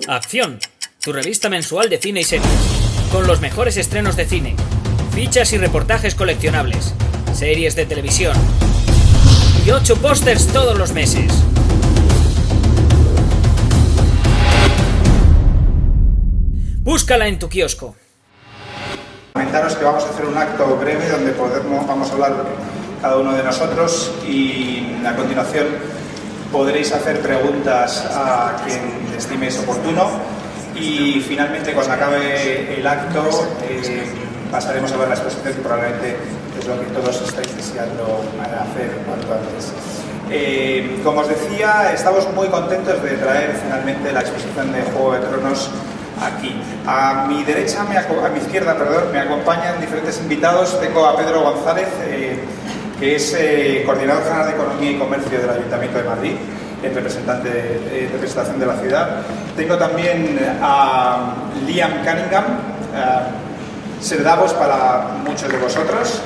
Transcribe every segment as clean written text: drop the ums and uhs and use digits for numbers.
Acción, tu revista mensual de cine y series, con los mejores estrenos de cine, fichas y reportajes coleccionables, series de televisión y 8 pósters todos los meses. Búscala en tu kiosco. Comentaros que vamos a hacer un acto breve donde vamos a hablar cada uno de nosotros y a continuación podréis hacer preguntas a quien estiméis oportuno y finalmente cuando acabe el acto pasaremos a ver la exposición que probablemente es lo que todos estáis deseando hacer cuanto antes. Como os decía, estamos muy contentos de traer finalmente la exposición de Juego de Tronos aquí. A mi derecha, a mi izquierda, perdón, me acompañan diferentes invitados. Tengo a Pedro González, que es coordinador general de Economía y Comercio del Ayuntamiento de Madrid, en representación de la ciudad. Tengo también a Liam Cunningham, Sir Davos para muchos de vosotros.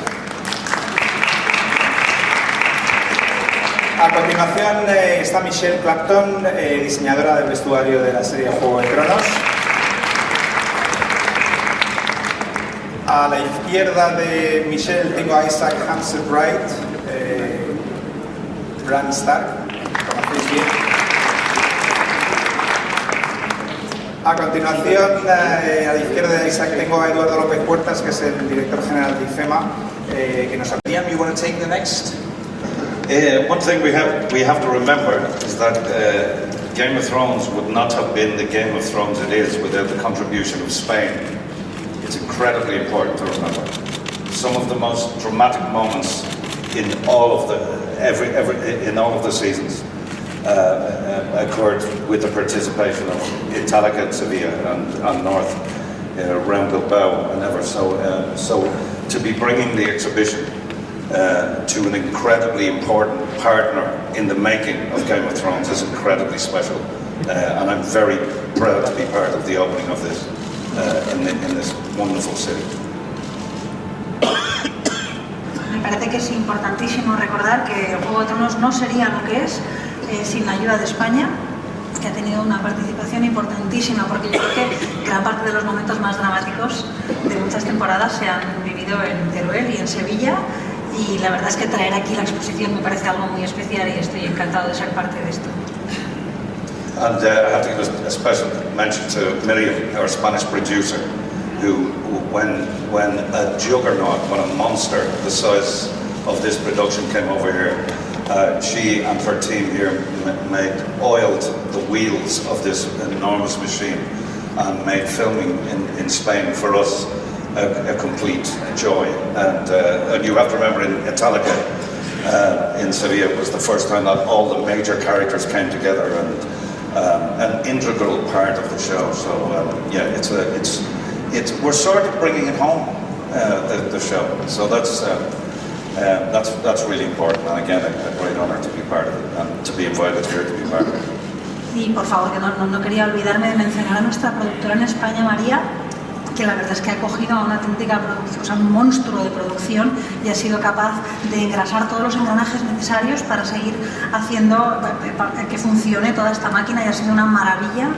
A continuación está Michelle Clapton, diseñadora del vestuario de la serie Juego de Tronos. A la izquierda de Michelle tengo a Isaac Hempstead-Wright, Bran Stark, conocéis bien. A continuación, a la izquierda de Isaac tengo a Eduardo López Puertas, que es el director general de IFEMA, que nos habla. You want to take the next? One thing we have to remember is that Game of Thrones would not have been the Game of Thrones it is without the contribution of Spain. It's incredibly important to remember. Some of the most dramatic moments in all of the seasons occurred with the participation of Italica and Sevilla and North around Bilbao and ever. So to be bringing the exhibition to an incredibly important partner in the making of Game of Thrones is incredibly special, and I'm very proud to be part of the opening of this in this wonderful city. Me parece que es importantísimo recordar que Juego de Tronos no sería lo que es sin la ayuda de España, que ha tenido una participación importantísima, porque yo creo que gran parte de los momentos más dramáticos de muchas temporadas se han vivido en Teruel y en Sevilla. Y la verdad es que traer aquí la exposición me parece algo muy especial y estoy encantado de ser parte de esto. And I have to give a special mention to Miriam, our Spanish producer, who when a juggernaut, when a monster the size of this production came over here, she and her team here oiled the wheels of this enormous machine and made filming in Spain for us a complete joy. And you have to remember, in Italica in Sevilla, it was the first time that all the major characters came together and an integral part of the show. So yeah, we're sort of bringing it home, the show. So that's really important, and again, a great honour to be part of it and to be invited here to be part of it. Y por favor, que no quería olvidarme de mencionar a nuestra productora en España, María, que la verdad es que ha cogido a una auténtica producción, o sea, un monstruo de producción, y ha sido capaz de engrasar todos los engranajes necesarios para seguir haciendo que funcione toda esta máquina, y ha sido una maravilla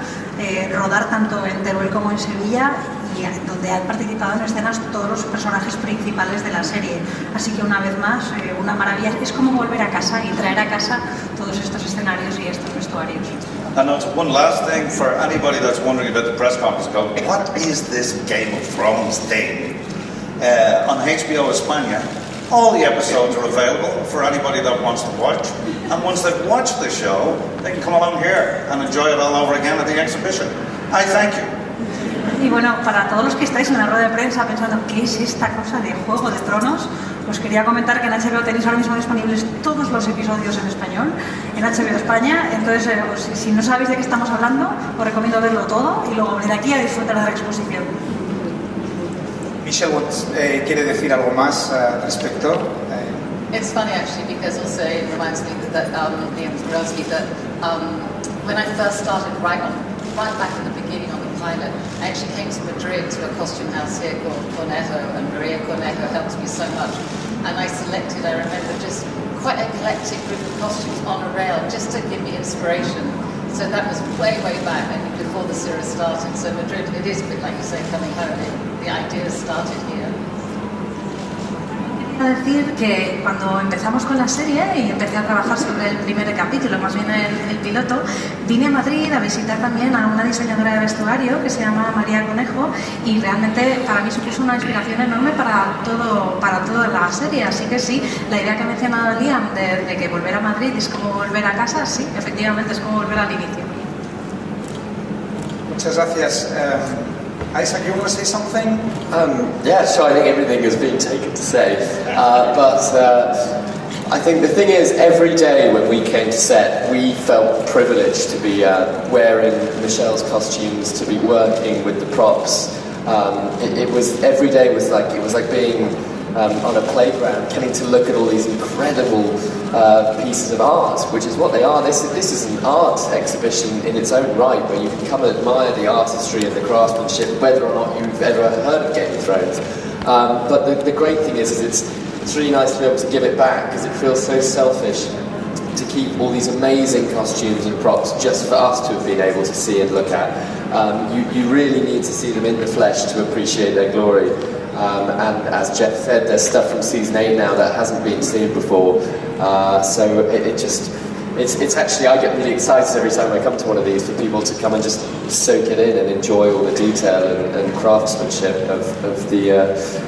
rodar tanto en Teruel como en Sevilla, y donde han participado en escenas todos los personajes principales de la serie. Así que una vez más, una maravilla. Es como volver a casa y traer a casa todos estos escenarios y estos vestuarios. And one last thing for anybody that's wondering about the press conference, what is this Game of Thrones thing? On HBO España, all the episodes are available for anybody that wants to watch. And once they've watched the show, they can come along here and enjoy it all over again at the exhibition. I thank you. Y bueno, para todos los que estáis en la rueda de prensa pensando ¿qué es esta cosa de Juego de Tronos? Os quería comentar que en HBO tenéis ahora mismo disponibles todos los episodios en español, en HBO España. Entonces, si no sabéis de qué estamos hablando, os recomiendo verlo todo y luego venir aquí a disfrutar de la exposición. Michelle quiere decir algo más al respecto. It's funny actually, because also it reminds me that when I first started right back in the beginning on the pilot, I actually came to Madrid to a costume house here called Cornejo, and Maria Cornejo helped me so much. And I selected, I remember, just quite an eclectic group of costumes on a rail just to give me inspiration. So that was way back, and before the series started. So Madrid, it is a bit like you say, coming home. The ideas started here. Quería decir que cuando empezamos con la serie y empecé a trabajar sobre el primer capítulo, más bien el piloto, vine a Madrid a visitar también a una diseñadora de vestuario que se llama María Conejo, y realmente para mí supuso una inspiración enorme para toda la serie. Así que sí, la idea que ha mencionado Liam de que volver a Madrid es como volver a casa, sí, efectivamente es como volver al inicio. Muchas gracias. Isaac, you want to say something? Yeah, sure. I think everything has been taken to say. But I think the thing is, every day when we came to set, we felt privileged to be wearing Michelle's costumes, to be working with the props. It was every day was like being on a playground, getting to look at all these incredible pieces of art, which is what they are. This is an art exhibition in its own right, where you can come and admire the artistry and the craftsmanship, whether or not you've ever heard of Game of Thrones. But the great thing is it's really nice to be able to give it back, because it feels so selfish to keep all these amazing costumes and props just for us to have been able to see and look at. You really need to see them in the flesh to appreciate their glory. And as Jeff said, there's stuff from season 8 now that hasn't been seen before. So it's actually, I get really excited every time I come to one of these for people to come and just soak it in and enjoy all the detail and craftsmanship of the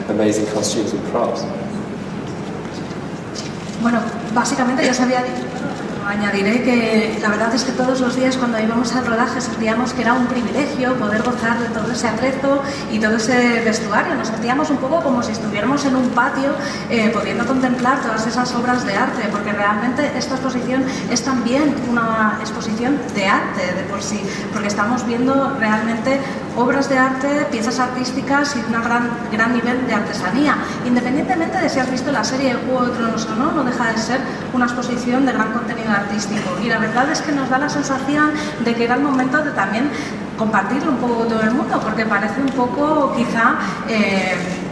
amazing costumes and props. Bueno, básicamente ya se había dicho. Añadiré que la verdad es que todos los días cuando íbamos al rodaje sentíamos que era un privilegio poder gozar de todo ese atrezo y todo ese vestuario. Nos sentíamos un poco como si estuviéramos en un patio pudiendo contemplar todas esas obras de arte, porque realmente esta exposición es también una exposición de arte de por sí, porque estamos viendo realmente obras de arte, piezas artísticas y un gran nivel de artesanía. Independientemente de si has visto la serie Juego de Tronos o no, no deja de ser una exposición de gran contenido artístico. Y la verdad es que nos da la sensación de que era el momento de también compartirlo un poco con todo el mundo, porque parece un poco quizá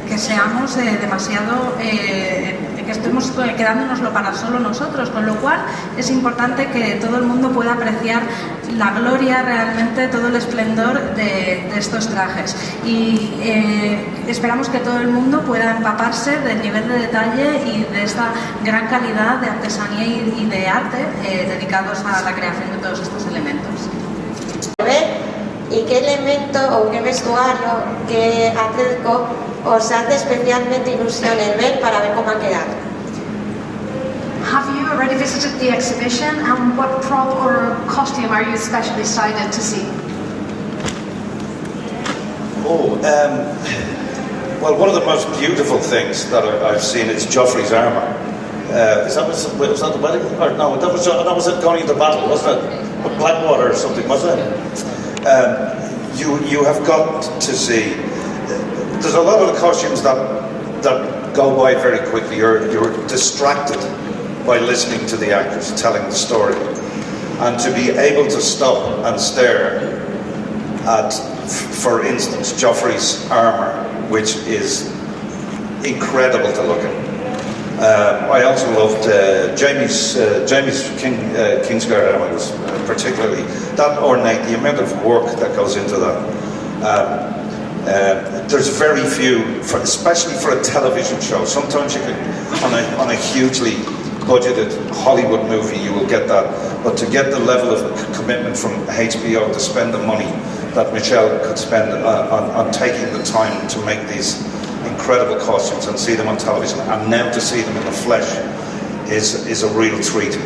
que seamos demasiado, que estemos quedándonoslo para solo nosotros, con lo cual es importante que todo el mundo pueda apreciar la gloria realmente, todo el esplendor de estos trajes, y esperamos que todo el mundo pueda empaparse del nivel de detalle y de esta gran calidad de artesanía y de arte dedicados a la creación de todos estos elementos. ¿Y qué elemento o qué vestuario, qué acerco os hace especialmente ilusión el ver para ver cómo ha quedado? Have you already visited the exhibition, and what prop or costume are you especially excited to see? Well, one of the most beautiful things that I've seen is Joffrey's armour. Was that the wedding? Or no, that was it going into battle, wasn't it? Blackwater or something, wasn't it? You have got to see. There's a lot of the costumes that go by very quickly. You're distracted by listening to the actors telling the story, and to be able to stop and stare at, for instance, Joffrey's armour, which is incredible to look at. I also loved Jamie's Kingsguard armour, was particularly that ornate. The amount of work that goes into that. There's very few, especially for a television show. Sometimes you can, on a hugely budgeted Hollywood movie, you will get that. But to get the level of commitment from HBO to spend the money that Michelle could spend on taking the time to make these incredible costumes and see them on television, and now to see them in the flesh is a real treat.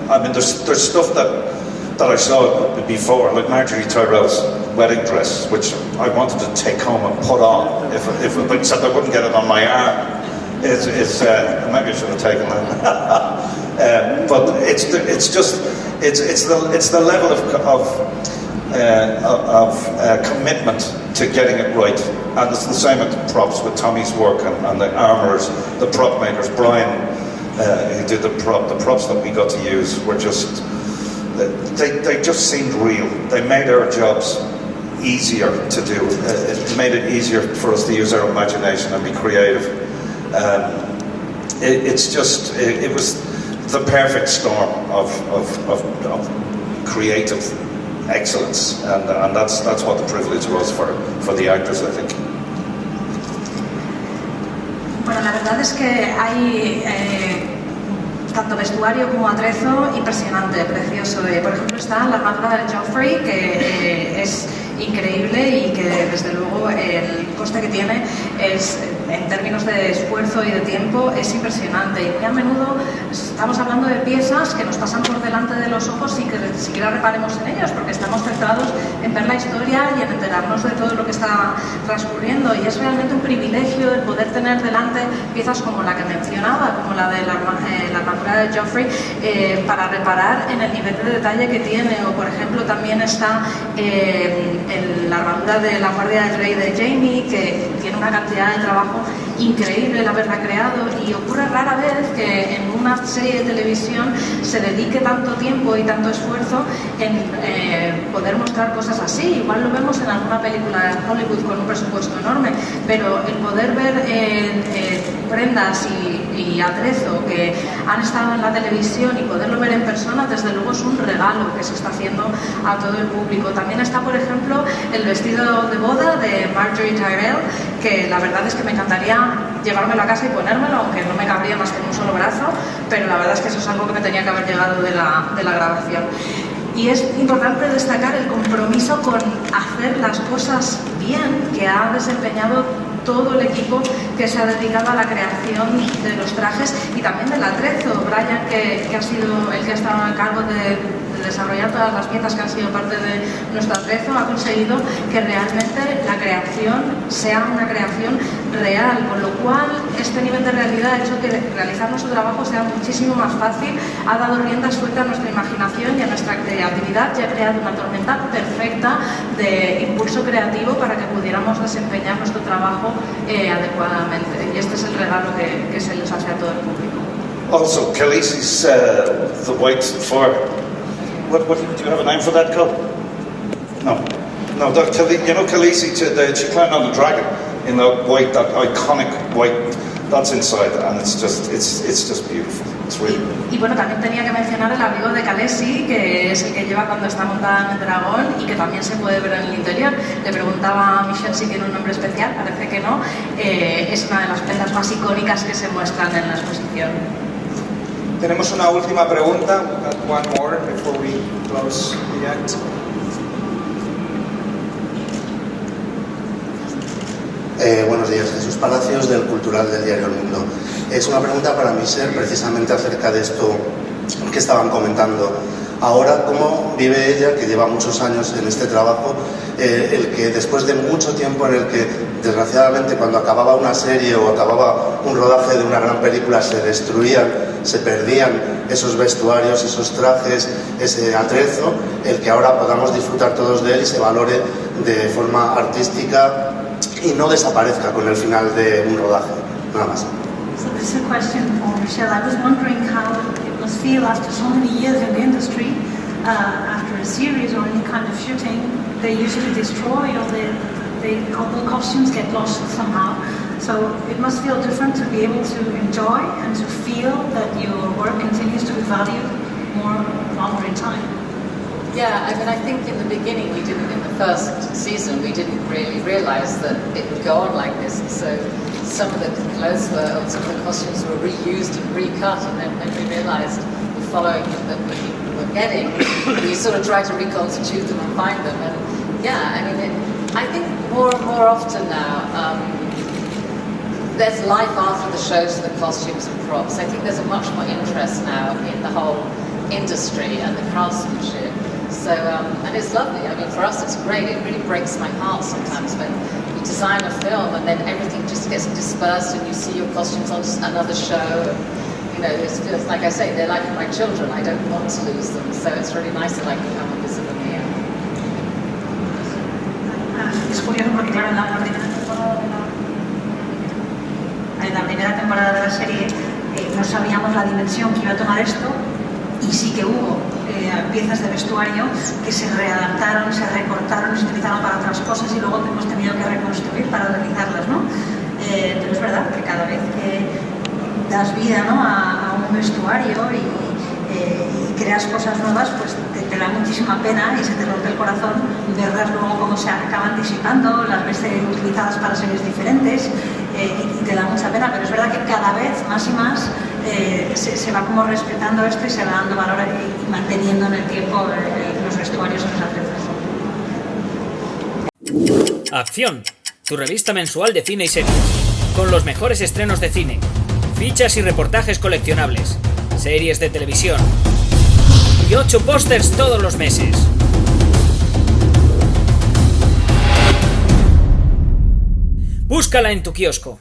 I mean, there's stuff that I saw before, like Marjorie Tyrell's wedding dress, which I wanted to take home and put on, except I wouldn't get it on my arm. Maybe I should have taken that. But it's the level of commitment to getting it right, and it's the same with the props, with Tommy's work and the armourers, the prop makers. Brian, who did the props that we got to use, were just they just seemed real. They made our jobs easier to do. It made it easier for us to use our imagination and be creative. It was the perfect storm of creative excellence, and that's what the privilege was for the actors, I think. Bueno, la verdad es que hay tanto vestuario como atrezo impresionante, precioso. Por ejemplo, está la armadura de Joffrey, que es increíble y que desde luego el coste que tiene es, en términos de esfuerzo y de tiempo, es impresionante. Y muy a menudo estamos hablando de piezas que nos pasan por delante de los ojos sin que ni siquiera reparemos en ellos, porque estamos centrados en ver la historia y en enterarnos de todo lo que está transcurriendo. Y es realmente un privilegio el poder tener delante piezas como la que mencionaba, como la de la armadura de Joffrey, para reparar en el nivel de detalle que tiene. O por ejemplo también está la armadura de la guardia del rey de Jaime, que tiene una cantidad de trabajo increíble el haberla creado, y ocurre rara vez que en una serie de televisión se dedique tanto tiempo y tanto esfuerzo en poder mostrar cosas así. Igual lo vemos en alguna película de Hollywood con un presupuesto enorme, pero el poder ver prendas y atrezo que han estado en la televisión y poderlo ver en persona, desde luego es un regalo que se está haciendo a todo el público. También está, por ejemplo, el vestido de boda de Marjorie Tyrell, que la verdad es que me encantaría llevármelo a casa y ponérmelo, aunque no me cabría más que en un solo brazo, pero la verdad es que eso es algo que me tenía que haber llegado de la grabación. Y es importante destacar el compromiso con hacer las cosas bien que ha desempeñado todo el equipo que se ha dedicado a la creación de los trajes y también del atrezo. Brian, que ha sido el que ha estado a cargo de desarrollar todas las piezas que han sido parte de nuestro atrezo, ha conseguido que realmente la creación sea una creación real, con lo cual este nivel de realidad ha hecho que realizar nuestro trabajo sea muchísimo más fácil, ha dado rienda suelta a nuestra imaginación y a nuestra creatividad, y ha creado una tormenta perfecta de impulso creativo para que pudiéramos desempeñar nuestro trabajo adecuadamente, y este es el regalo que se les hace a todo el público. Also, Khaleesi's the white fur. What, do you have a name for that, Cole? No, you know Khaleesi, she climbed on the dragon in that white, that iconic white. That's inside, and it's just beautiful. It's really. Y bueno, también tenía que mencionar el abrigo de Khaleesi, que es el que lleva cuando está montada en el dragón y que también se puede ver en el interior. Le preguntaba a Michelle si tiene un nombre especial, parece que no. Es una de las prendas más icónicas que se muestran en la exposición. Tenemos una última pregunta. One more before we close the act. Buenos días, Jesús Palacios, del Cultural del Diario El Mundo. Es una pregunta para Michelle, precisamente acerca de esto que estaban comentando. Ahora, ¿cómo vive ella, que lleva muchos años en este trabajo, el que después de mucho tiempo en el que, desgraciadamente, cuando acababa una serie o acababa un rodaje de una gran película, se destruían, se perdían esos vestuarios, esos trajes, ese atrezo, el que ahora podamos disfrutar todos de él y se valore de forma artística y no desaparezca con el final de un rodaje? Nada más. So this is a question for Michelle. I was wondering how it must feel after so many years in the industry, after a series or any kind of shooting, they usually destroy or all the costumes get lost somehow. So it must feel different to be able to enjoy and to feel that your work continues to be valued more longer in time. Yeah, I mean, I think in the beginning, in the first season, we didn't really realize that it would go on like this. So some of the clothes some of the costumes were reused and recut, and then when we realized the following that we were getting, we sort of tried to reconstitute them and find them. And yeah, I mean, I think more and more often now, there's life after the shows for the costumes and props. I think there's a much more interest now in the whole industry and the craftsmanship. So, and it's lovely. I mean, for us, it's great. It really breaks my heart sometimes when you design a film and then everything just gets dispersed and you see your costumes on another show. And, you know, it feels like I say, they're like my children. I don't want to lose them. So it's really nice that I can come and visit them here. Es curioso porque, claro, en la primera temporada de la serie no sabíamos la dimensión que iba a tomar esto, y sí que hubo piezas de vestuario que se readaptaron, se recortaron, se utilizaron para otras cosas y luego hemos tenido que reconstruir para realizarlas, ¿no? Pero es verdad que cada vez que das vida, ¿no?, a un vestuario y creas cosas nuevas, pues te da muchísima pena y se te rompe el corazón verlas luego cómo se acaban disipando, las ves utilizadas para series diferentes y te da mucha pena, pero es verdad que cada vez más y más se va como respetando esto y se va dando valor y manteniendo en el tiempo los vestuarios y los atletas. Acción, tu revista mensual de cine y series, con los mejores estrenos de cine, fichas y reportajes coleccionables, series de televisión y 8 pósters todos los meses. Búscala en tu kiosco.